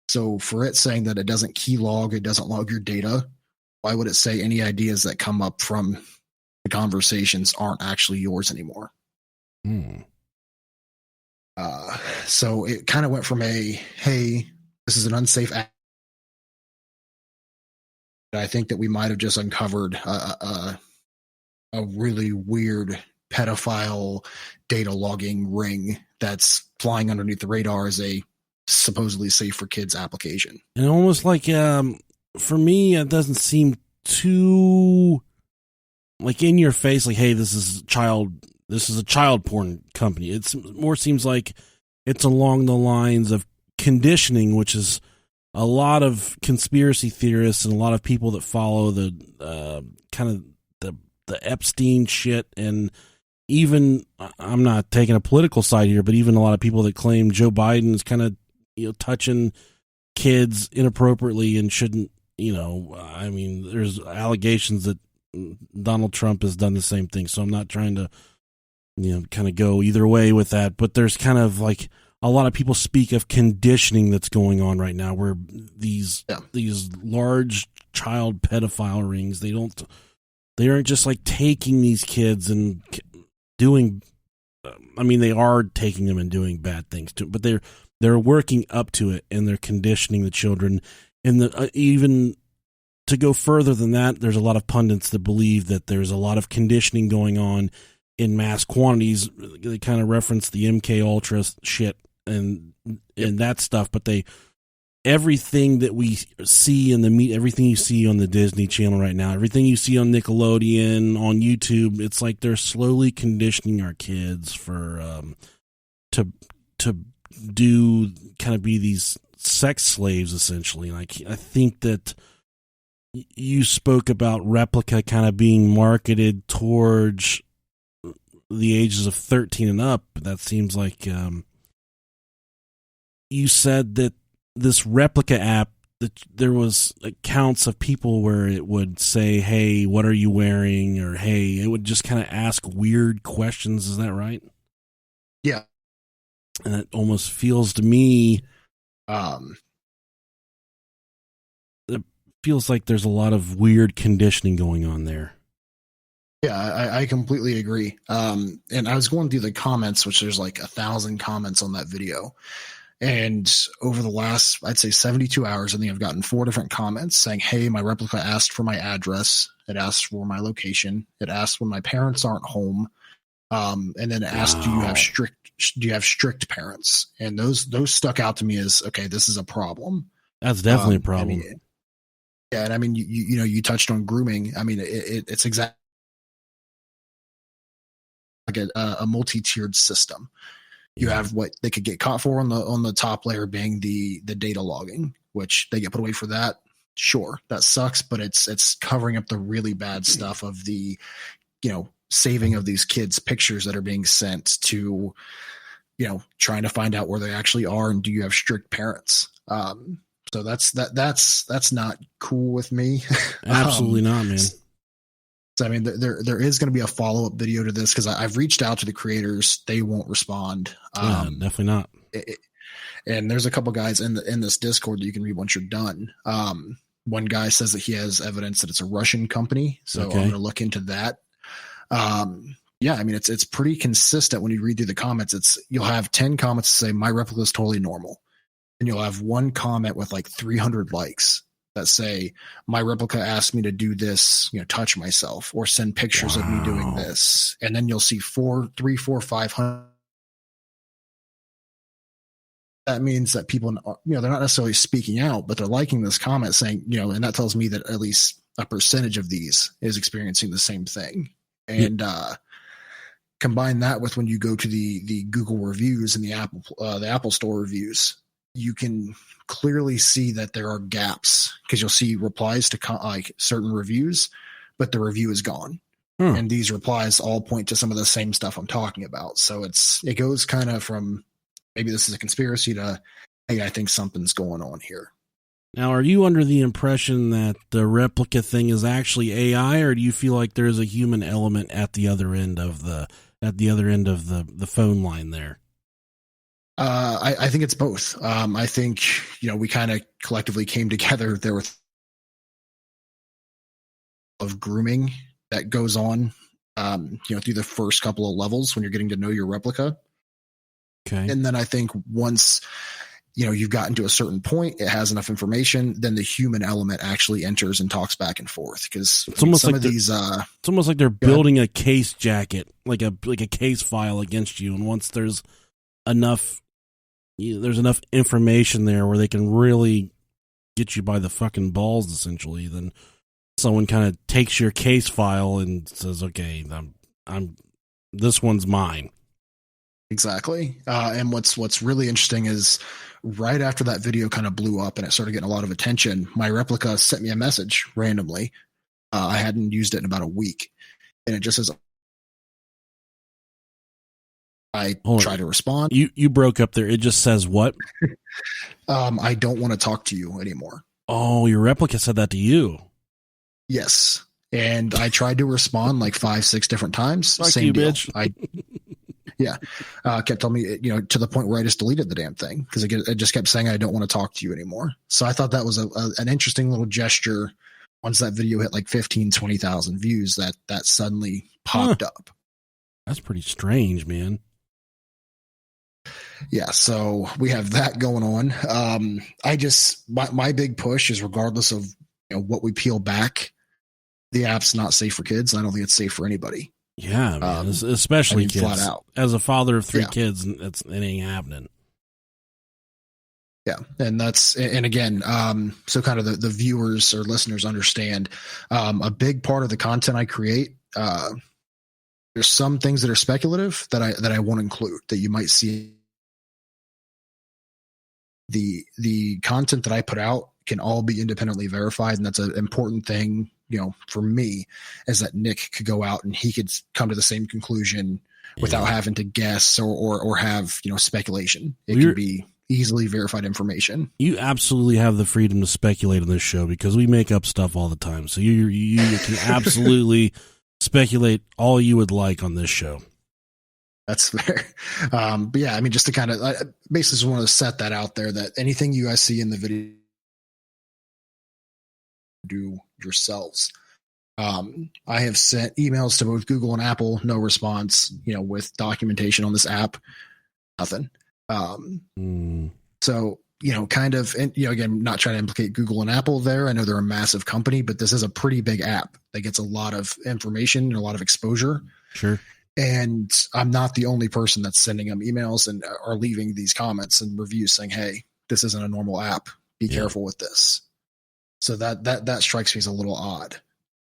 So for it saying that it doesn't keylog, it doesn't log your data, why would it say any ideas that come up from the conversations aren't actually yours anymore? So it kind of went from hey, this is an unsafe app. I think that we might have just uncovered a really weird pedophile data logging ring that's flying underneath the radar as a supposedly safe for kids application. And almost like, for me, it doesn't seem too like in your face, like, hey, this is a child porn company. It's more seems like it's along the lines of conditioning, which is a lot of conspiracy theorists and a lot of people that follow the kind of the Epstein shit. And even, I'm not taking a political side here, but even a lot of people that claim Joe Biden is kind of, touching kids inappropriately and shouldn't, there's allegations that Donald Trump has done the same thing. So I'm not trying to, kind of go either way with that, but there's kind of like a lot of people speak of conditioning that's going on right now, where these large child pedophile rings, they aren't just like taking these kids and doing, they are taking them and doing bad things too, but they're working up to it, and they're conditioning the children. And even to go further than that, there's a lot of pundits that believe that there's a lot of conditioning going on in mass quantities. They kind of reference the MK Ultra shit and that stuff, but everything that we see in everything you see on the Disney Channel right now, everything you see on Nickelodeon, on YouTube, it's like they're slowly conditioning our kids for to do kind of be these sex slaves, essentially. Like, I think that you spoke about Replika kind of being marketed towards the ages of 13 and up. That seems like you said that this Replika app, that there was accounts of people where it would say, "Hey, what are you wearing?" or "Hey," it would just kind of ask weird questions. Is that right? Yeah. And it almost feels to me, it feels like there's a lot of weird conditioning going on there. Yeah, I completely agree. And I was going through the comments, which there's like 1,000 comments on that video. And over the last, I'd say 72 hours, I think I've gotten 4 different comments saying, "Hey, my Replika asked for my address. It asked for my location. It asked when my parents aren't home. And then it asked, do you have strict parents?" And those stuck out to me as, okay, this is a problem. That's definitely a problem. Yeah. And I mean, you touched on grooming. I mean, it's exactly like a multi-tiered system. You have what they could get caught for on the top layer being the data logging, which they get put away for that. Sure, that sucks, but it's covering up the really bad stuff of the, saving of these kids' pictures that are being sent to, trying to find out where they actually are and do you have strict parents. So that's not cool with me. Absolutely not, man. So, I mean, there is going to be a follow-up video to this because I've reached out to the creators. They won't respond. Definitely not. And there's a couple guys in this Discord that you can read once you're done. One guy says that he has evidence that it's a Russian company. So I'm going to look into that. Yeah, I mean, it's pretty consistent when you read through the comments. You'll have 10 comments that say, "My Replika is totally normal." And you'll have one comment with like 300 likes that say, "My Replika asked me to do this, touch myself or send pictures of me doing this." And then you'll see 300, 400, 500. That means that people, they're not necessarily speaking out, but they're liking this comment saying, and that tells me that at least a percentage of these is experiencing the same thing. And combine that with when you go to the Google reviews and the Apple Store reviews, you can clearly see that there are gaps because you'll see replies to certain reviews, but the review is gone. And these replies all point to some of the same stuff I'm talking about. So it goes kind of from maybe this is a conspiracy to, hey, I think something's going on here. Now, are you under the impression that the Replika thing is actually AI, or do you feel like there's a human element at the other end of the phone line there? I think it's both. I think, we kind of collectively came together there with of grooming that goes on, through the first couple of levels when you're getting to know your Replika. Okay. And then I think once, you've gotten to a certain point, it has enough information, then the human element actually enters and talks back and forth. Because it's almost some like of these, it's almost like they're building a case jacket, like a case file against you. And once there's enough information there where they can really get you by the fucking balls, essentially, then someone kind of takes your case file and says, "Okay, I'm this one's mine." Exactly. And what's really interesting is right after that video kind of blew up and it started getting a lot of attention, my Replika sent me a message randomly. I hadn't used it in about a week, and it just says, I try to respond. You broke up there. It just says what? I don't want to talk to you anymore. Oh, your Replika said that to you. Yes. And I tried to respond like 5-6 different times. Fuck Same you, deal. bitch. Kept telling me, to the point where I just deleted the damn thing because it just kept saying, I don't want to talk to you anymore. So I thought that was an interesting little gesture. Once that video hit like 15, 20,000 views, that suddenly popped up. That's pretty strange, man. Yeah. So we have that going on. My big push is regardless of what we peel back, the app's not safe for kids. I don't think it's safe for anybody. Yeah, man. Especially kids. Flat out. As a father of 3 kids, it ain't happening. Yeah. And again, so kind of the viewers or listeners understand, a big part of the content I create, there's some things that are speculative that I won't include that you might see. The content that I put out can all be independently verified. And that's an important thing, for me, is that Nick could go out and he could come to the same conclusion without having to guess or have, speculation. It can be easily verified information. You absolutely have the freedom to speculate on this show because we make up stuff all the time. So you can absolutely speculate all you would like on this show. That's fair. But yeah, I mean, just to kind of basically just want to set that out there that anything you guys see in the video, do yourselves. I have sent emails to both Google and Apple, no response, with documentation on this app, nothing. So, kind of, and, again, not trying to implicate Google and Apple there. I know they're a massive company, but this is a pretty big app that gets a lot of information and a lot of exposure. Sure. And I'm not the only person that's sending them emails and are leaving these comments and reviews saying, hey, this isn't a normal app. Be careful with this. So that strikes me as a little odd.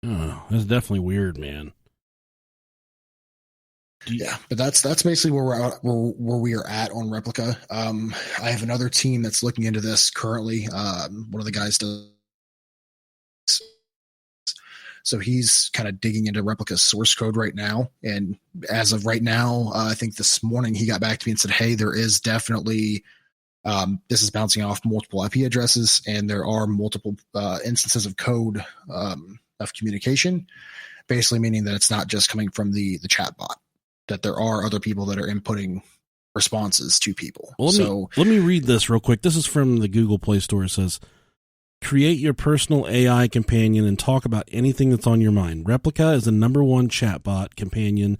Oh, that's definitely weird, man. Yeah, but that's basically where we are at on Replika. I have another team that's looking into this currently. One of the guys does. So he's kind of digging into Replika's source code right now. And as of right now, I think this morning he got back to me and said, hey, there is definitely, this is bouncing off multiple IP addresses and there are multiple instances of code of communication, basically meaning that it's not just coming from the chat bot, that there are other people that are inputting responses to people. Well, let me read this real quick. This is from the Google Play Store. It says, create your personal AI companion and talk about anything that's on your mind. Replika is the #1 chatbot companion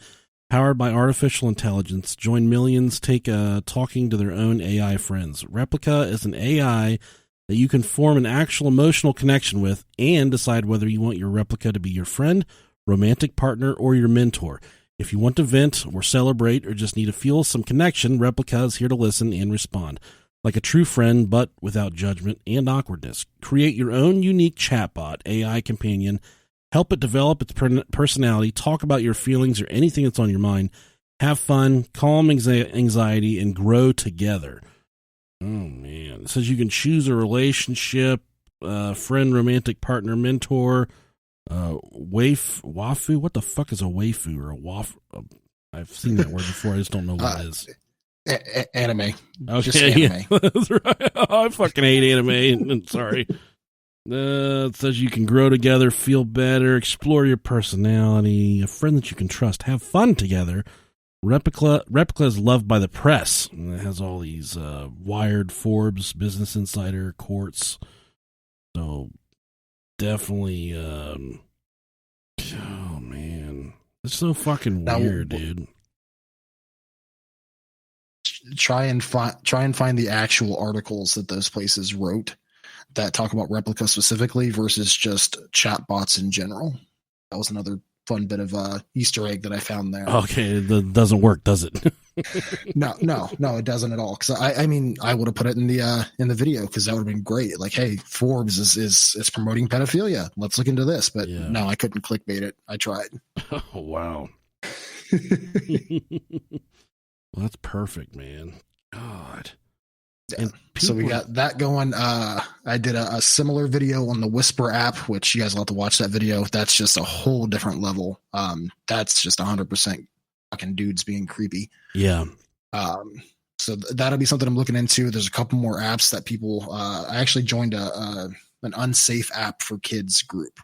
powered by artificial intelligence. Join millions talking to their own AI friends. Replika is an AI that you can form an actual emotional connection with and decide whether you want your replica to be your friend, romantic partner, or your mentor. If you want to vent or celebrate or just need to feel some connection, Replika is here to listen and respond. Like a true friend, but without judgment and awkwardness. Create your own unique chatbot, AI companion. Help it develop its personality. Talk about your feelings or anything that's on your mind. Have fun, calm anxiety, and grow together. Oh, man. It says you can choose a relationship, friend, romantic partner, mentor, wafu. What the fuck is a waifu or a waf? I've seen that word before. I just don't know what it is. Anime. Okay, just anime. yeah, that's right. I fucking hate anime. Sorry. It says you can grow together, feel better, explore your personality, a friend that you can trust, have fun together. Replika is loved by the press. And it has all these Wired, Forbes, Business Insider, Quartz. So definitely, oh man, it's so fucking weird, dude. Try and find the actual articles that those places wrote that talk about Replika specifically versus just chatbots in general. That was another fun bit of Easter egg that I found there. Okay, that doesn't work, does it? No, it doesn't at all. Because I mean, I would have put it in the video because that would have been great. Like, hey, Forbes is promoting pedophilia. Let's look into this. But no, I couldn't clickbait it. I tried. Oh wow. Well, that's perfect, man. God. Yeah. So we got that going. I did a similar video on the Whisper app, which you guys will have to watch that video. That's just a whole different level. That's just 100% fucking dudes being creepy. Yeah. So that'll be something I'm looking into. There's a couple more apps that people. I actually joined an unsafe app for kids group,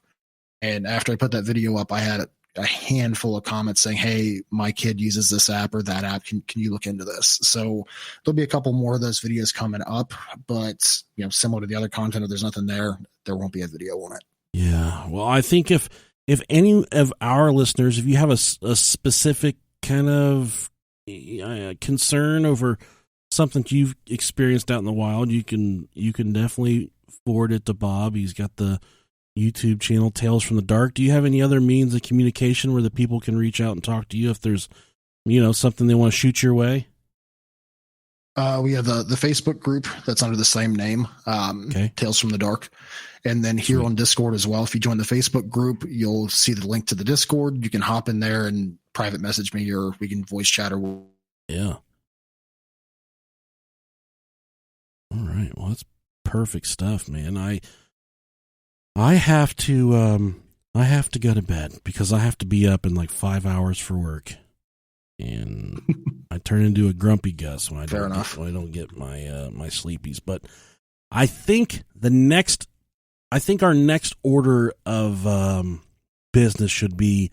and after I put that video up, I had a handful of comments saying, hey, my kid uses this app or that app. Can you look into this? So there'll be a couple more of those videos coming up, but similar to the other content, if there's nothing there won't be a video on it. Yeah. Well, I think if any of our listeners, if you have a specific kind of concern over something you've experienced out in the wild, you can definitely forward it to Bob. He's got the YouTube channel, Tales from the Dark. Do you have any other means of communication where the people can reach out and talk to you if there's, something they want to shoot your way? We have the Facebook group that's under the same name, Tales from the Dark. And then here on Discord as well. If you join the Facebook group, you'll see the link to the Discord. You can hop in there and private message me, or we can voice chat. Yeah. All right. Well, that's perfect stuff, man. I have to go to bed because I have to be up in like 5 hours for work, and I turn into a grumpy Gus when I don't get my my sleepies. But I think our next order of business should be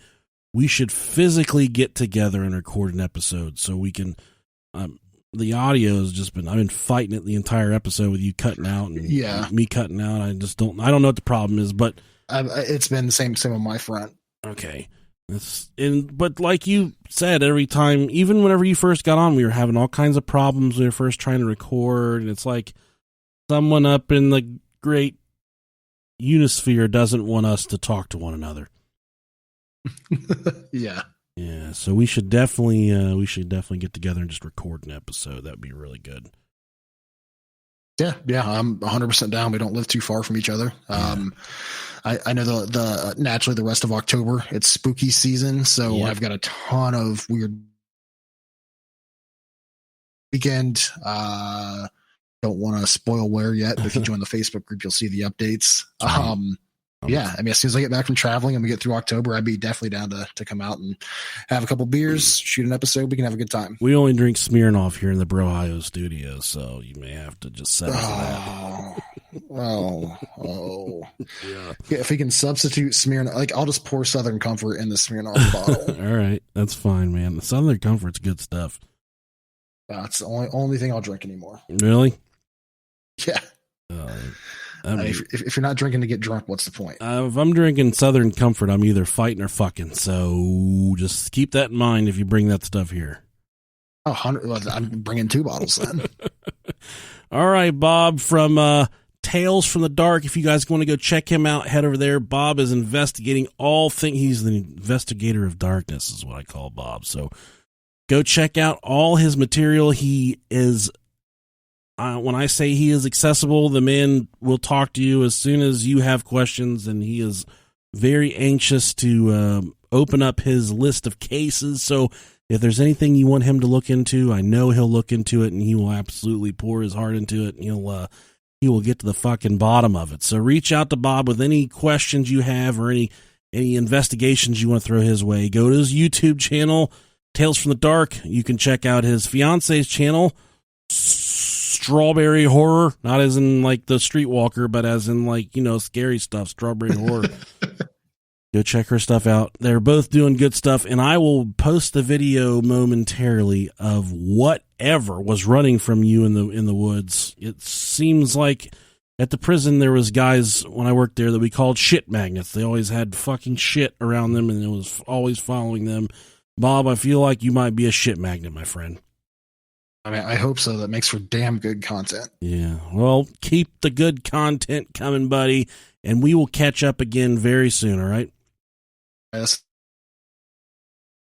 we should physically get together and record an episode so we can. The audio has just been, I've been fighting it the entire episode with you cutting out and me cutting out. I don't know what the problem is, but it's been the same on my front. Okay. But like you said, every time, even whenever you first got on, we were having all kinds of problems when we were first trying to record. And it's like someone up in the great Unisphere doesn't want us to talk to one another. Yeah. Yeah, so we should definitely get together and just record an episode. That would be really good. Yeah, I'm 100% down. We don't live too far from each other. Yeah. I know the naturally the rest of October it's spooky season, so I've got a ton of weird weekend. Don't want to spoil where yet, but if you join the Facebook group, you'll see the updates. Yeah, I mean, as soon as I get back from traveling and we get through October, I'd be definitely down to come out and have a couple beers, shoot an episode. We can have a good time. We only drink Smirnoff here in the Brohio studio, so you may have to just settle for that. Yeah. If we can substitute Smirnoff, like I'll just pour Southern Comfort in the Smirnoff bottle. All right, that's fine, man. The Southern Comfort's good stuff. It's the only thing I'll drink anymore. Really? Yeah. If you're not drinking to get drunk, what's the point? If I'm drinking Southern Comfort, I'm either fighting or fucking. So just keep that in mind if you bring that stuff here. I'm bringing 2 bottles then. All right, Bob from Tales from the Dark. If you guys want to go check him out, head over there. Bob is investigating all things. He's the investigator of darkness is what I call Bob. So go check out all his material. He is... when I say he is accessible, the man will talk to you as soon as you have questions, and he is very anxious to open up his list of cases. So if there's anything you want him to look into, I know he'll look into it, and he will absolutely pour his heart into it, and he will get to the fucking bottom of it. So reach out to Bob with any questions you have or any investigations you want to throw his way. Go to his YouTube channel, Tales from the Dark. You can check out his fiance's channel, Strawberry Horror, not as in like the Streetwalker, but as in like, scary stuff, Strawberry Horror. Go check her stuff out. They're both doing good stuff, and I will post the video momentarily of whatever was running from you in the woods. It seems like at the prison there was guys when I worked there that we called shit magnets. They always had fucking shit around them, and it was always following them. Bob, I feel like you might be a shit magnet, my friend. I mean, I hope so. That makes for damn good content. Yeah. Well, keep the good content coming, buddy, and we will catch up again very soon, all right? Yes.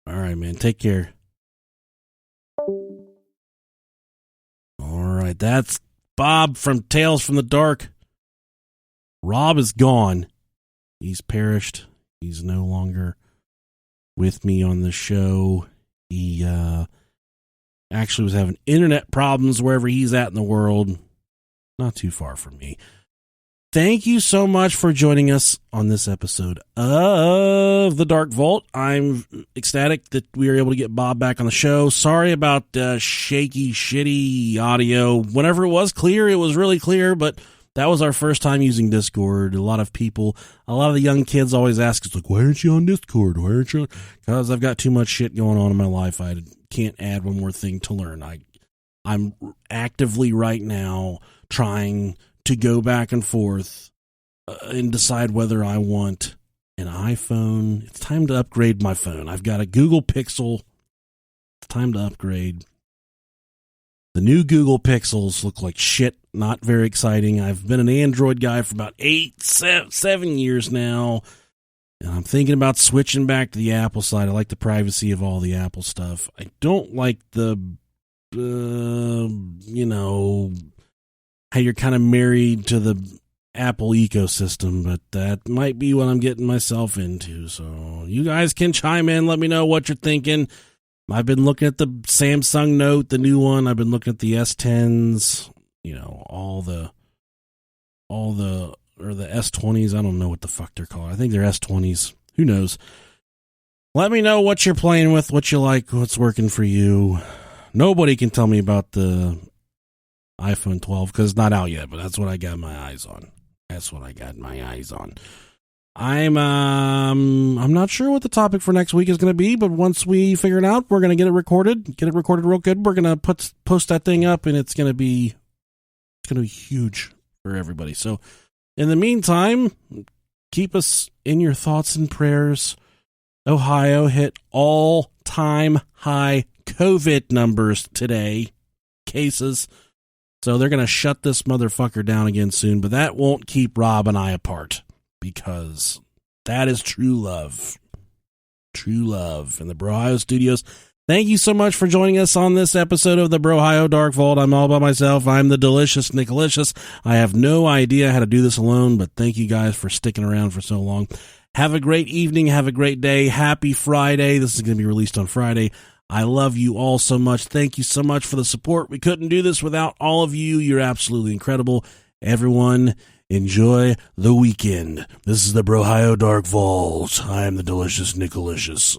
All right, man. Take care. All right. That's Bob from Tales from the Dark. Rob is gone. He's perished. He's no longer with me on the show. He, actually was having internet problems wherever he's at in the world. Not too far from me. Thank you so much for joining us on this episode of The Dark Vault. I'm ecstatic that we were able to get Bob back on the show. Sorry about shaky, shitty audio. Whenever it was clear, it was really clear, but that was our first time using Discord. A lot of the young kids always ask us, like, why aren't you on Discord? Why aren't you? Because I've got too much shit going on in my life. I can't add one more thing to learn. I'm actively right now trying to go back and forth and decide whether I want an iPhone. It's time to upgrade my phone. I've got a Google Pixel. It's time to upgrade. The new Google Pixels look like shit. Not very exciting. I've been an Android guy for about 7 years now. And I'm thinking about switching back to the Apple side. I like the privacy of all the Apple stuff. I don't like the, how you're kind of married to the Apple ecosystem, but that might be what I'm getting myself into. So you guys can chime in. Let me know what you're thinking. I've been looking at the Samsung Note, the new one. I've been looking at the S10s, or the S20s. I don't know what the fuck they're called. I think they're S20s. Who knows? Let me know what you're playing with, what you like, what's working for you. Nobody can tell me about the iPhone 12 because it's not out yet, but that's what I got my eyes on. I'm not sure what the topic for next week is going to be, but once we figure it out, we're going to get it recorded real good. We're going to post that thing up, and it's going to be huge for everybody. So in the meantime, keep us in your thoughts and prayers. Ohio hit all-time high COVID numbers today, cases. So they're going to shut this motherfucker down again soon, but that won't keep Rob and I apart because that is true love. True love in the Brohio Studios. Thank you so much for joining us on this episode of the Brohio Dark Vault. I'm all by myself. I'm the delicious Nicolicious. I have no idea how to do this alone, but thank you guys for sticking around for so long. Have a great evening. Have a great day. Happy Friday. This is going to be released on Friday. I love you all so much. Thank you so much for the support. We couldn't do this without all of you. You're absolutely incredible. Everyone, enjoy the weekend. This is the Brohio Dark Vault. I am the delicious Nicolicious.